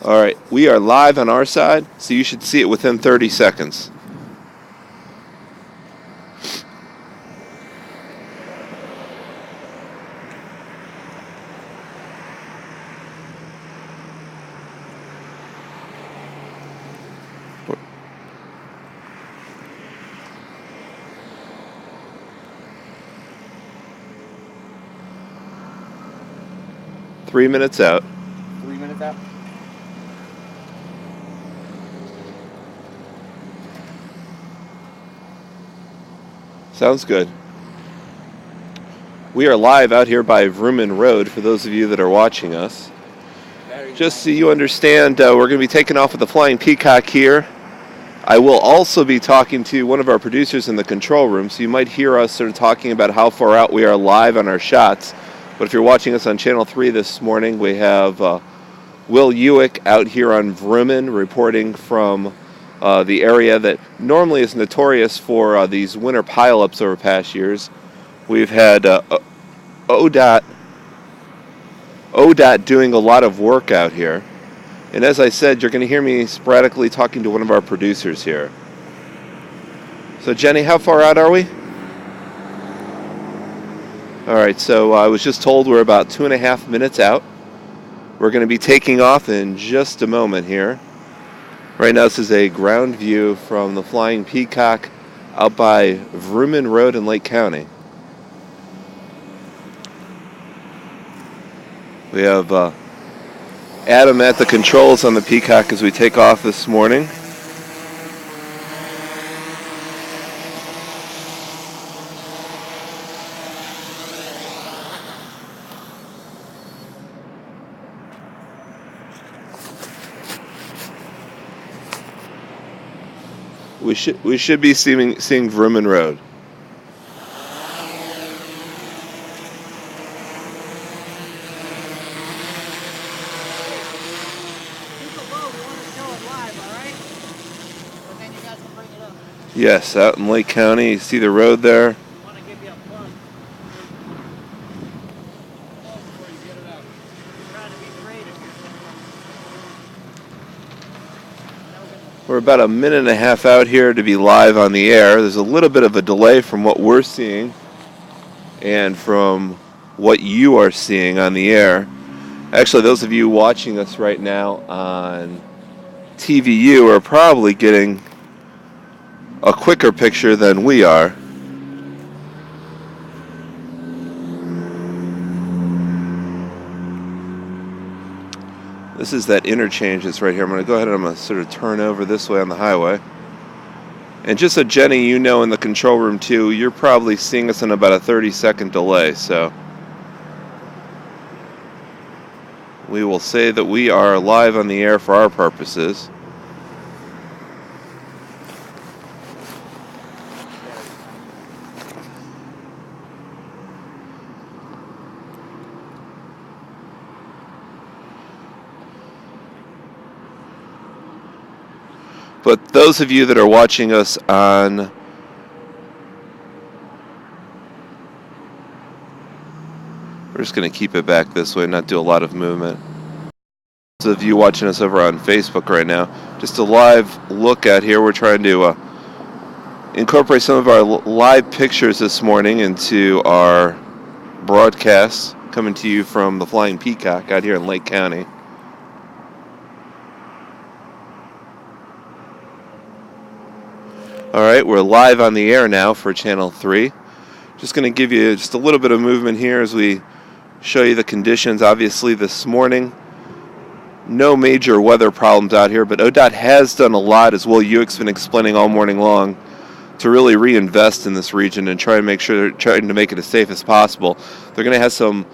All right, we are live on our side, so you should see it within 30 seconds. Three minutes out. 3 minutes out? Sounds good. We are live out here by Vrooman Road for those of you that are watching us. Just so you understand, we're going to be taking off with the Flying Peacock here. I will also be talking to one of our producers in the control room, so you might hear us sort of talking about how far out we are live on our shots. But if you're watching us on Channel 3 this morning, we have Will Ewick out here on Vrooman reporting from the area that normally is notorious for these winter pileups over past years. We've had ODOT doing a lot of work out here. And as I said, you're going to hear me sporadically talking to one of our producers here. So Jenny, how far out are we? All right, so I was just told we're about 2.5 minutes out. We're going to be taking off in just a moment here. Right now this is a ground view from the Flying Peacock out by Vrooman Road in Lake County. We have Adam at the controls on the Peacock as we take off this morning. We should be seeing Vrooman Road. Yes, out in Lake County, you see the road there. We're about a minute and a half out here to be live on the air. There's a little bit of a delay from what we're seeing and from what you are seeing on the air. Actually, those of you watching us right now on TVU are probably getting a quicker picture than we are. This is that interchange that's right here. I'm going to go ahead and I'm going to sort of turn over this way on the highway. And just so Jenny, you know, in the control room too, you're probably seeing us in about a 30-second delay. So we will say that we are live on the air for our purposes. But those of you that are watching us on we're just going to keep it back this way, not do a lot of movement. Those of you watching us over on Facebook right now, just a live look at here. We're trying to incorporate some of our live pictures this morning into our broadcasts, coming to you from the Flying Peacock out here in Lake County. All right, we're live on the air now for Channel 3. Just going to give you just a little bit of movement here as we show you the conditions. Obviously this morning, no major weather problems out here, but ODOT has done a lot, as Will Ewick's been explaining all morning long, to really reinvest in this region and trying to make it as safe as possible. They're going to have some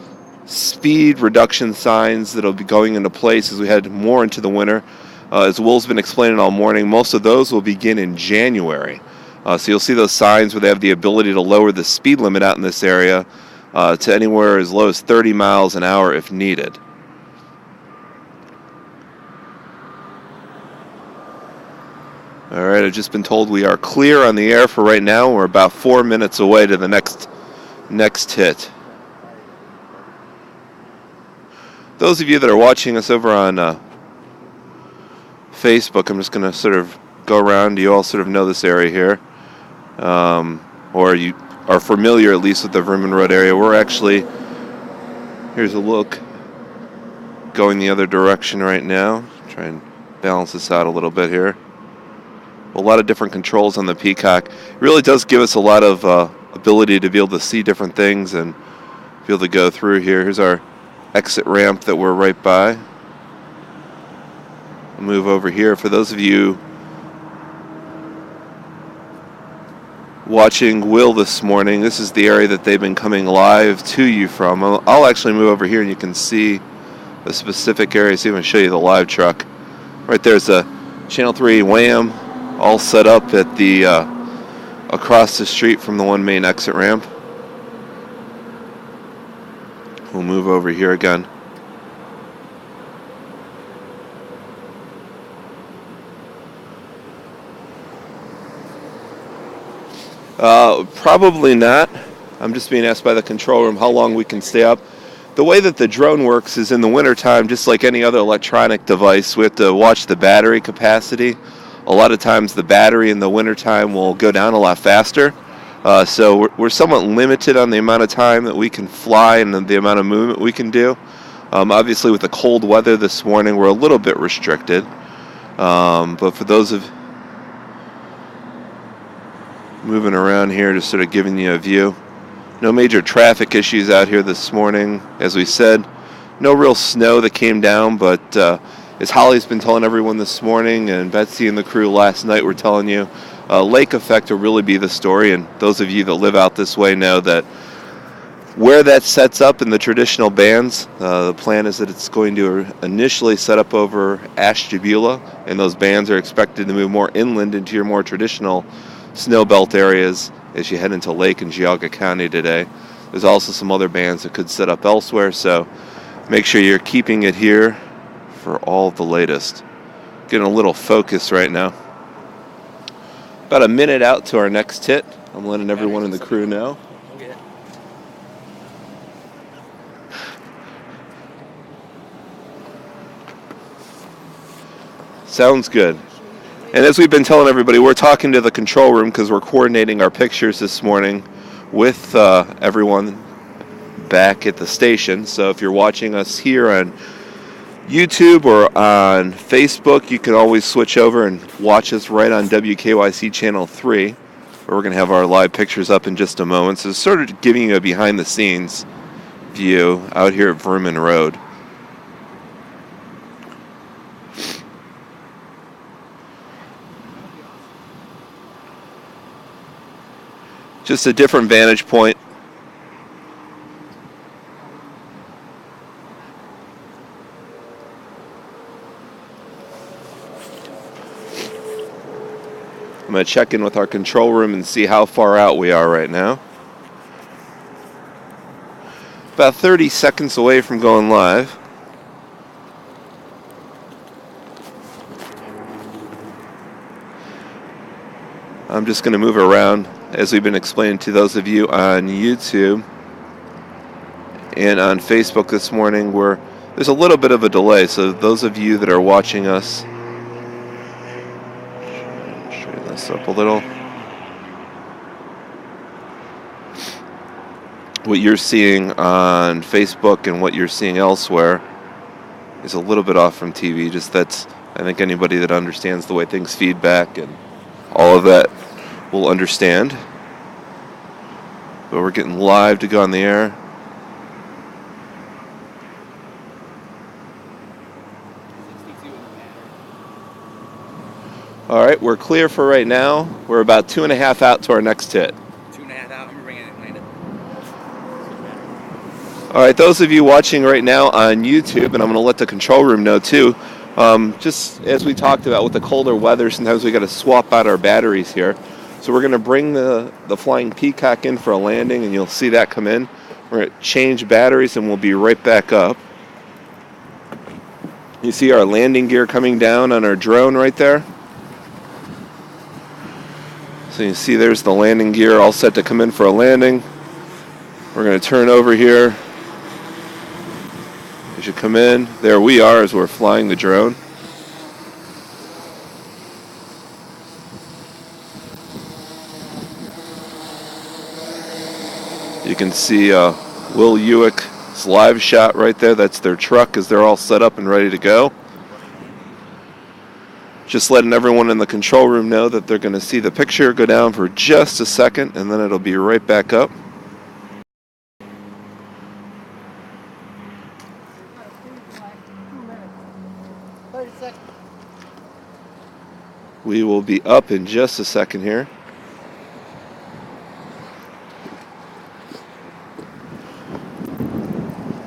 speed reduction signs that'll be going into place as we head more into the winter. As Will's been explaining all morning, most of those will begin in January. So you'll see those signs where they have the ability to lower the speed limit out in this area to anywhere as low as 30 miles an hour if needed. All right, I've just been told we are clear on the air for right now. We're about 4 minutes away to the next hit. Those of you that are watching us over on Facebook, I'm just going to sort of go around. You all sort of know this area here, or you are familiar at least with the Vermin Road area. We're actually, here's a look, going the other direction right now. Try and balance this out a little bit here. A lot of different controls on the Peacock. It really does give us a lot of ability to be able to see different things and be able to go through here. Here's our exit ramp that we're right by. I'll move over here. For those of you watching Will this morning, this is the area that they've been coming live to you from. I'll actually move over here and you can see a specific area. See if I can show you the live truck. Right there's a Channel 3 Wham, all set up at the across the street from the one main exit ramp. We'll move over here again. Probably not. I'm just being asked by the control room how long we can stay up. The way that the drone works is in the wintertime, just like any other electronic device, we have to watch the battery capacity. A lot of times the battery in the wintertime will go down a lot faster. So we're somewhat limited on the amount of time that we can fly and the amount of movement we can do. Obviously with the cold weather this morning, we're a little bit restricted. But for those of moving around here, just sort of giving you a view. No major traffic issues out here this morning. As we said, no real snow that came down, but as Holly's been telling everyone this morning and Betsy and the crew last night were telling you, lake effect will really be the story, and those of you that live out this way know that where that sets up in the traditional bands, the plan is that it's going to initially set up over Ashtabula, and those bands are expected to move more inland into your more traditional snow belt areas as you head into Lake and Geauga County today. There's also some other bands that could set up elsewhere, so make sure you're keeping it here for all the latest. Getting a little focus right now. About a minute out to our next hit. I'm letting everyone in the crew know. Sounds good. And as we've been telling everybody, we're talking to the control room because we're coordinating our pictures this morning with everyone back at the station. So if you're watching us here on YouTube or on Facebook, you can always switch over and watch us right on WKYC Channel 3, where we're going to have our live pictures up in just a moment. So it's sort of giving you a behind-the-scenes view out here at Vermin Road. Just a different vantage point. I'm going to check in with our control room and see how far out we are right now. About 30 seconds away from going live. I'm just going to move around as we've been explaining to those of you on YouTube and on Facebook this morning, where there's a little bit of a delay. So those of you that are watching us, straighten this up a little. What you're seeing on Facebook and what you're seeing elsewhere is a little bit off from TV. Just that's, I think anybody that understands the way things feed back and all of that will understand. But we're getting live to go on the air. All right, we're clear for right now. We're about 2.5 out to our next hit. 2.5 out. I'm bringing it landed. All right, those of you watching right now on YouTube, and I'm going to let the control room know too, just as we talked about with the colder weather, sometimes we got to swap out our batteries here. So we're going to bring the Flying Peacock in for a landing, and you'll see that come in. We're going to change batteries, and we'll be right back up. You see our landing gear coming down on our drone right there. So you see there's the landing gear all set to come in for a landing. We're going to turn over here. As you come in, there we are as we're flying the drone. You can see Will Ewick's live shot right there. That's their truck as they're all set up and ready to go. Just letting everyone in the control room know that they're going to see the picture go down for just a second, and then it'll be right back up. We will be up in just a second here.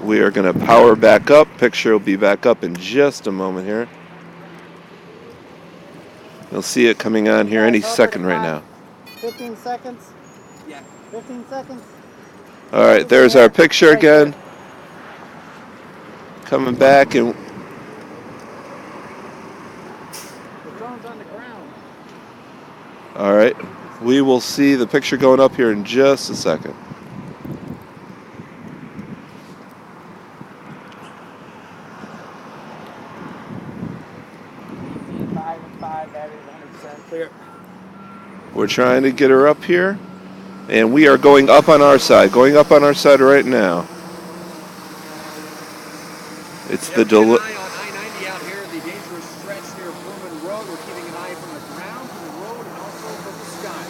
We are going to power back up. Picture will be back up in just a moment here. You'll see it coming on here any second right now. 15 seconds? Yeah. 15 seconds? All right, there's our picture again. Coming back, and The drone's on the ground. all right, we will see the picture going up here in just a second. Five and five, battery 100% clear. We're trying to get her up here, and we are going up on our side. Going up on our side right now. It's the Keep an delay. eye on I-90 out here, the dangerous stretch near Furman Road. We're keeping an eye from the ground, from the road, and also from the sky.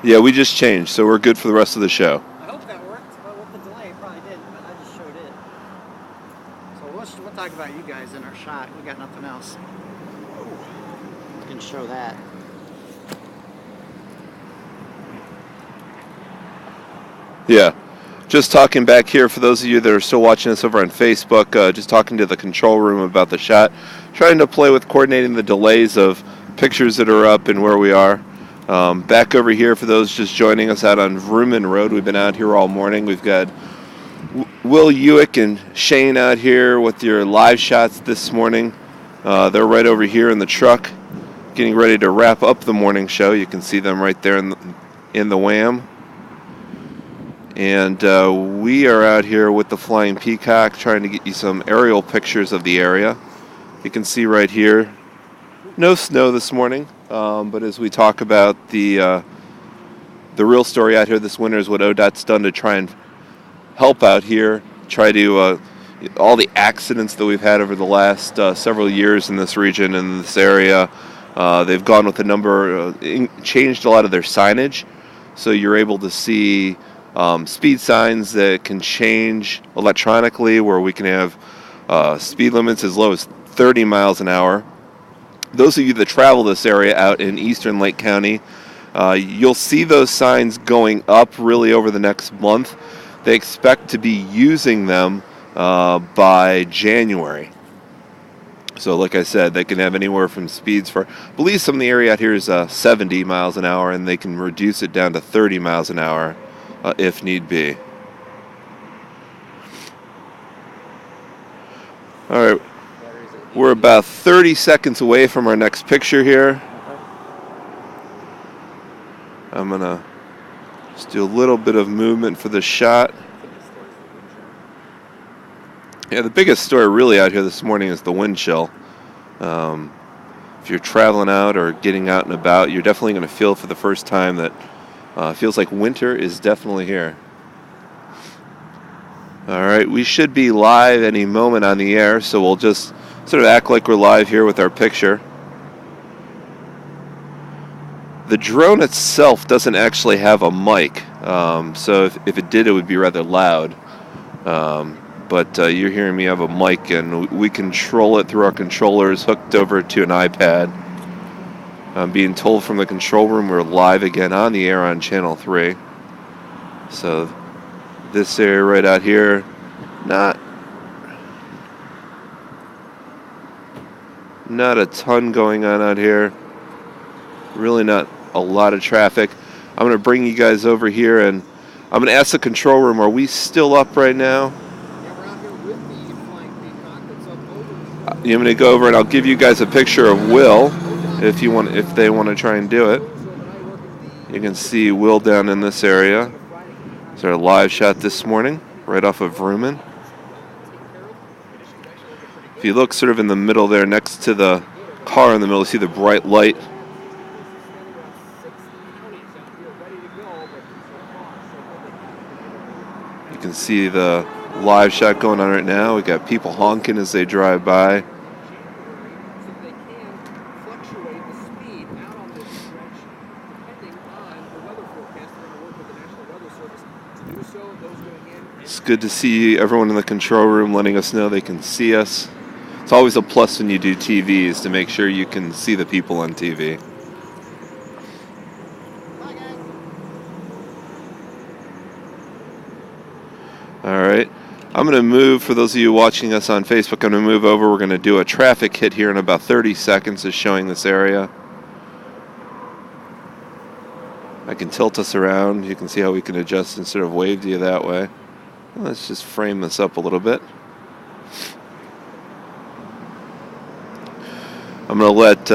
Yeah, we just changed, so we're good for the rest of the show. I hope that worked, but with the delay, it probably didn't, but I just showed it. So we'll talk about you guys in our shot. We got nothing else. You can show that. Yeah. Just talking back here for those of you that are still watching us over on Facebook, just talking to the control room about the shot, trying to play with coordinating the delays of pictures that are up and where we are. Back over here for those just joining us out on Vrooman Road. We've been out here all morning. We've got Will Ewick and Shane out here with your live shots this morning. They're right over here in the truck getting ready to wrap up the morning show. You can see them right there in the WAM. And we are out here with the Flying Peacock trying to get you some aerial pictures of the area. You can see right here, no snow this morning, but as we talk about the real story out here this winter is what ODOT's done to try and help out here, try to, all the accidents that we've had over the last several years in this region, in this area, they've gone with a number, changed a lot of their signage, so you're able to see speed signs that can change electronically, where we can have speed limits as low as 30 miles an hour. Those of you that travel this area out in eastern Lake County, you'll see those signs going up really over the next month. They expect to be using them by January. So like I said, they can have anywhere from speeds for, I believe some of the area out here is 70 miles an hour, and they can reduce it down to 30 miles an hour if need be. All right, we're about 30 seconds away from our next picture here. I'm going to just do a little bit of movement for the shot. Yeah, the biggest story really out here this morning is the wind chill. If you're traveling out or getting out and about, you're definitely going to feel for the first time that feels like winter is definitely here. All right, we should be live any moment on the air, so we'll just sort of act like we're live here with our picture. The drone itself doesn't actually have a mic, so if it did, it would be rather loud. But you're hearing me have a mic, and we control it through our controllers hooked over to an iPad. I'm being told from the control room we're live again on the air on Channel 3. So this area right out here, not a ton going on out here. Really not a lot of traffic. I'm going to bring you guys over here, and I'm going to ask the control room, are we still up right now? I'm going to go over and I'll give you guys a picture of Will if they want to try and do it. You can see Will down in this area. It's our live shot this morning, right off of Vrooman. If you look sort of in the middle there, next to the car in the middle, you see the bright light. You can see the live shot going on right now. We got people honking as they drive by. It's good to see everyone in the control room letting us know they can see us. It's always a plus when you do TVs to make sure you can see the people on TV. All right. I'm going to move, for those of you watching us on Facebook, I'm going to move over. We're going to do a traffic hit here in about 30 seconds of showing this area. I can tilt us around. You can see how we can adjust and sort of wave to you that way. Let's just frame this up a little bit. I'm going to let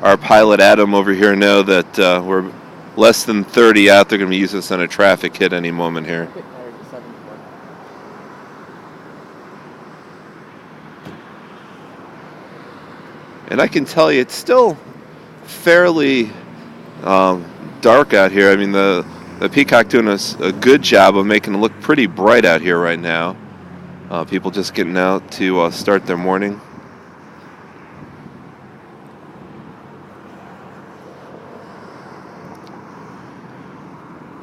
our pilot Adam over here know that we're less than 30 out. They're going to be using this on a traffic hit any moment here. And I can tell you, it's still fairly dark out here. I mean, the Peacock doing a good job of making it look pretty bright out here right now. People just getting out to start their morning.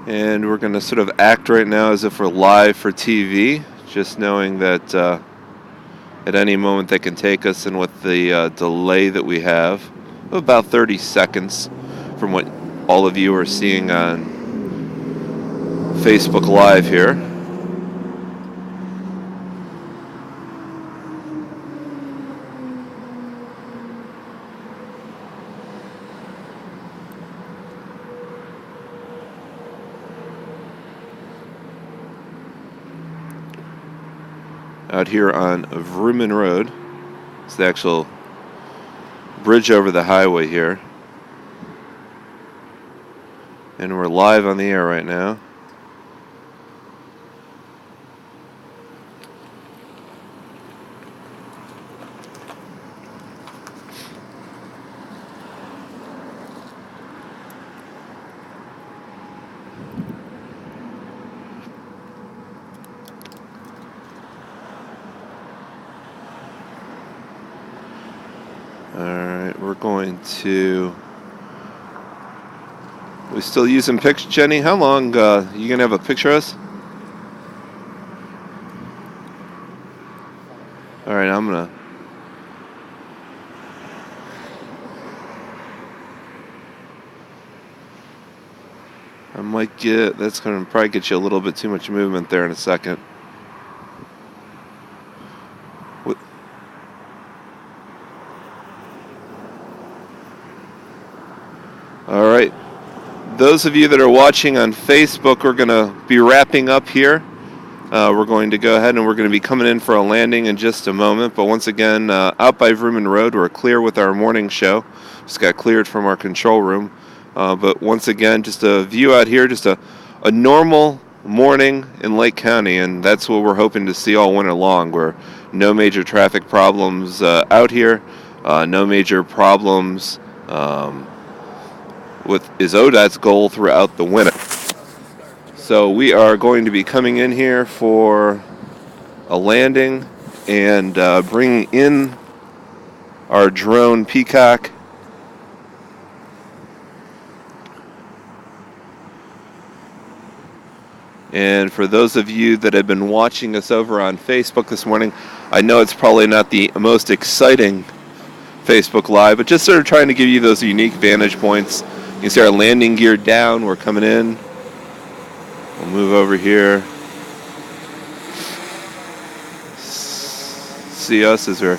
And we're going to sort of act right now as if we're live for TV, just knowing that at any moment they can take us, and with the delay that we have, about 30 seconds from what all of you are seeing on Facebook Live here. Out here on Vrooman Road. It's the actual bridge over the highway here. And we're live on the air right now. Alright, we're going to... We still using pics, Jenny? How long you gonna have a picture of us? Alright, I'm gonna... I might get... That's gonna probably get you a little bit too much movement there in a second. Alright, those of you that are watching on Facebook, we're going to be wrapping up here. We're going to go ahead and we're going to be coming in for a landing in just a moment. But once again, out by Vrooman Road, we're clear with our morning show. Just got cleared from our control room. But once again, just a view out here, just a normal morning in Lake County. And that's what we're hoping to see all winter long. Where no major traffic problems out here, no major problems is ODOT's goal throughout the winter. So we are going to be coming in here for a landing and bringing in our drone Peacock. And for those of you that have been watching us over on Facebook this morning, I know it's probably not the most exciting Facebook Live, but just sort of trying to give you those unique vantage points. You can see our landing gear down. We're coming in. We'll move over here. See us as we're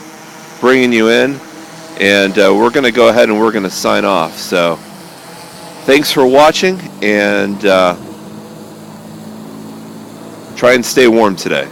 bringing you in. And we're going to go ahead and we're going to sign off. So thanks for watching, and try and stay warm today.